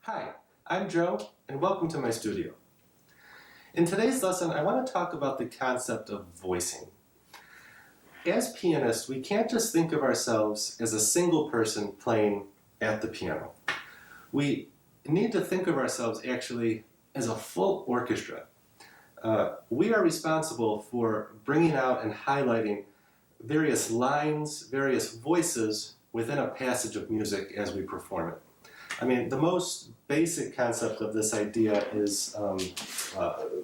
Hi, I'm Joe, and welcome to my studio. In today's lesson, I want to talk about the concept of voicing. As pianists, we can't just think of ourselves as a single person playing at the piano. We need to think of ourselves actually as a full orchestra. We are responsible for bringing out and highlighting various lines, various voices within a passage of music as we perform it. I mean, the most basic concept of this idea is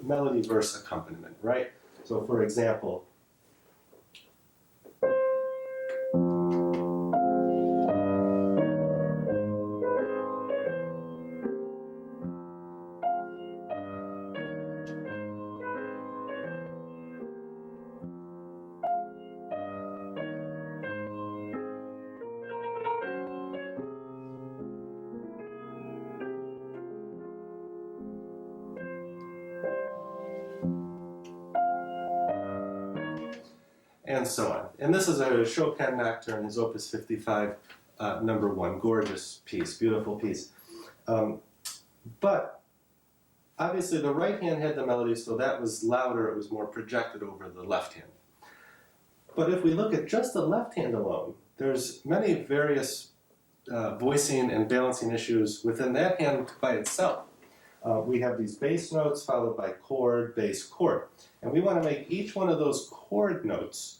melody-verse accompaniment, right? So, for example, and so on. And this is a Chopin Nocturne, his Opus 55, number 1. Gorgeous piece, beautiful piece. But obviously the right hand had the melody, so that was louder, it was more projected over the left hand. But if we look at just the left hand alone, there's many various voicing and balancing issues within that hand by itself. We have these bass notes followed by chord, bass, chord. And we want to make each one of those chord notes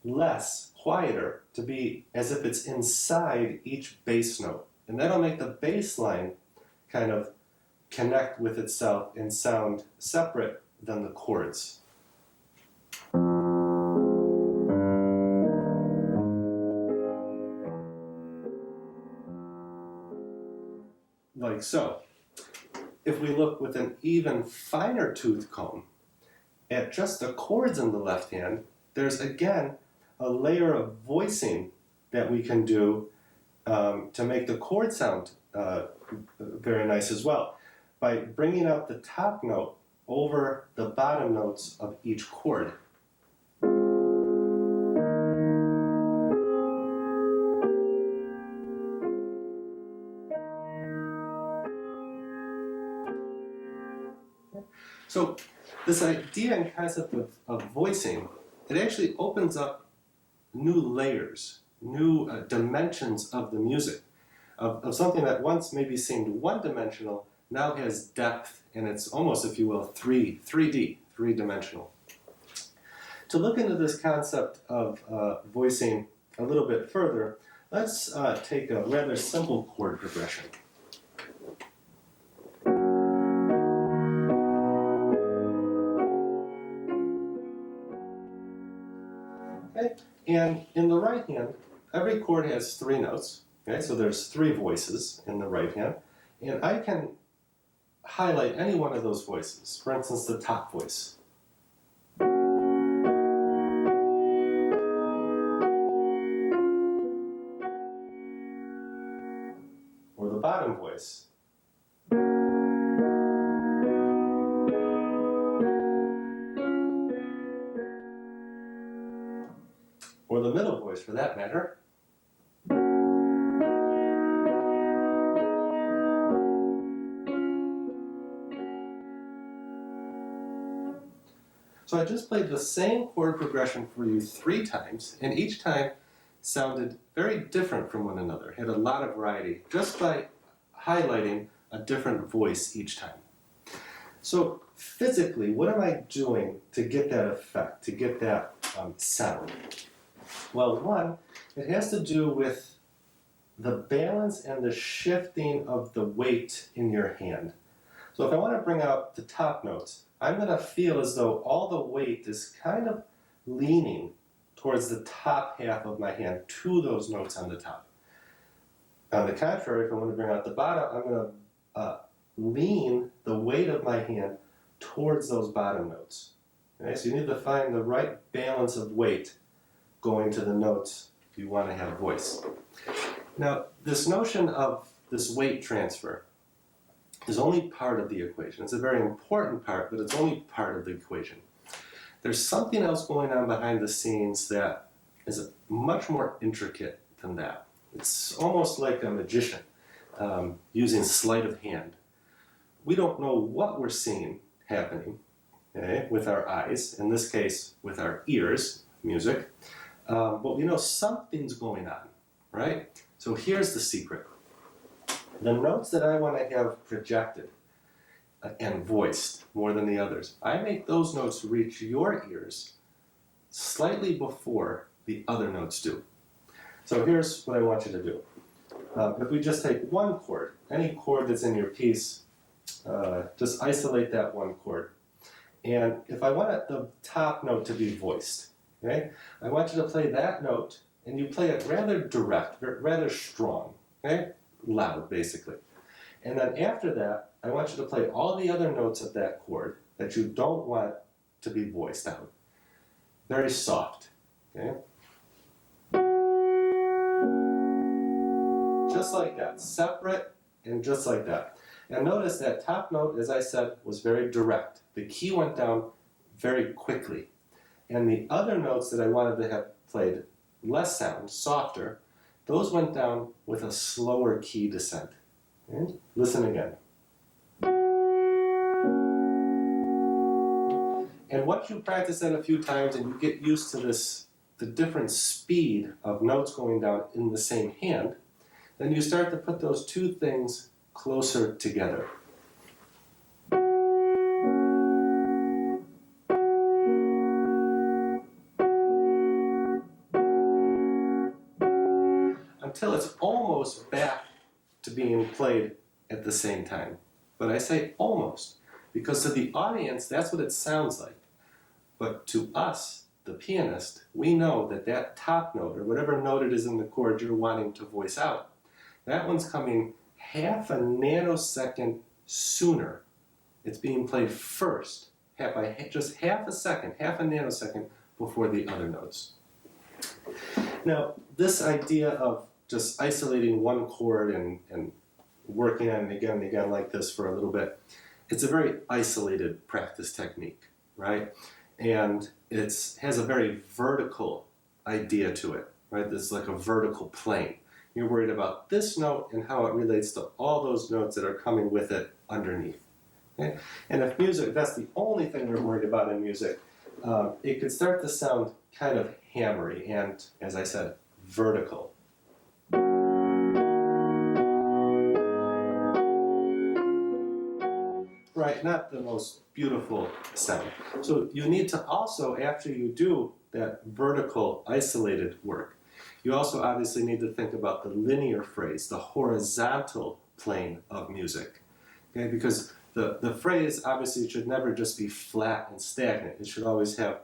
less, quieter, to be as if it's inside each bass note. And that'll make the bass line kind of connect with itself and sound separate than the chords. Like so. If we look with an even finer tooth comb at just the chords in the left hand, there's again a layer of voicing that we can do to make the chord sound very nice as well, by bringing out the top note over the bottom notes of each chord. So this idea and concept of voicing, it actually opens up new layers, new dimensions of the music, of something that once maybe seemed one-dimensional, now has depth, and it's almost, if you will, 3D, three-dimensional. To look into this concept of voicing a little bit further, let's take a rather simple chord progression. Okay? And in the right hand, every chord has 3 notes. Okay? So there's 3 voices in the right hand. And I can highlight any one of those voices. For instance, the top voice. Or the bottom voice. Or the middle voice, for that matter. So I just played the same chord progression for you 3 times, and each time sounded very different from one another, had a lot of variety, just by highlighting a different voice each time. So physically, what am I doing to get that effect, to get that sound? Well, one, it has to do with the balance and the shifting of the weight in your hand. So if I want to bring out the top notes, I'm going to feel as though all the weight is kind of leaning towards the top half of my hand, to those notes on the top. On the contrary, if I want to bring out the bottom, I'm going to lean the weight of my hand towards those bottom notes. Okay? So you need to find the right balance of weight going to the notes if you want to have voice. Now, this notion of this weight transfer is only part of the equation. It's a very important part, but it's only part of the equation. There's something else going on behind the scenes that is much more intricate than that. It's almost like a magician. using sleight of hand. We don't know what we're seeing happening, okay, with our eyes, in this case with our ears, music, but we know something's going on, right? So here's the secret. The notes that I want to have projected and voiced more than the others, I make those notes reach your ears slightly before the other notes do. So here's what I want you to do. If we just take one chord, any chord that's in your piece, just isolate that one chord. And if I want the top note to be voiced, okay, I want you to play that note, and you play it rather direct, rather strong, okay, loud basically. And then after that, I want you to play all the other notes of that chord that you don't want to be voiced out. Very soft, okay? Just like that, separate and just like that. And notice that top note, as I said, was very direct. The key went down very quickly. And the other notes that I wanted to have played less sound, softer, those went down with a slower key descent. Okay? Listen again. And once you practice that a few times and you get used to this, the different speed of notes going down in the same hand, then you start to put those two things closer together. Until it's almost back to being played at the same time. But I say almost, because to the audience, that's what it sounds like. But to us, the pianist, we know that that top note, or whatever note it is in the chord you're wanting to voice out, that one's coming half a nanosecond sooner. It's being played first, by just half a second, half a nanosecond before the other notes. Now, this idea of just isolating one chord and working on it again and again like this for a little bit, it's a very isolated practice technique, right? And it has a very vertical idea to it, right? This is like a vertical plane. You're worried about this note and how it relates to all those notes that are coming with it underneath. Okay? And if music, that's the only thing we're worried about in music, it could start to sound kind of hammery and, as I said, vertical. Right, not the most beautiful sound. So you need to also, after you do that vertical isolated work, you also obviously need to think about the linear phrase, the horizontal plane of music. Okay, because the phrase obviously should never just be flat and stagnant. It should always have,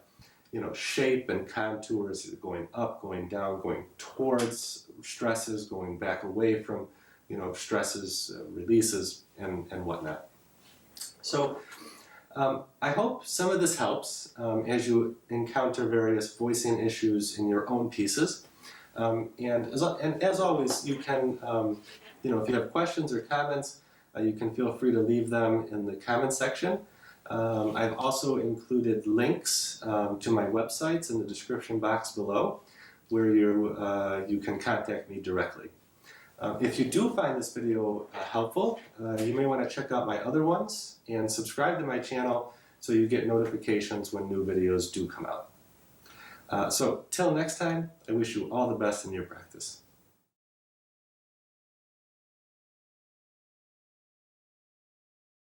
shape and contours going up, going down, going towards stresses, going back away from, stresses, releases, and whatnot. So I hope some of this helps as you encounter various voicing issues in your own pieces. And as always, you can, if you have questions or comments, you can feel free to leave them in the comment section. I've also included links to my websites in the description box below, where you can contact me directly. If you do find this video helpful, you may want to check out my other ones and subscribe to my channel so you get notifications when new videos do come out. So till next time, I wish you all the best in your practice.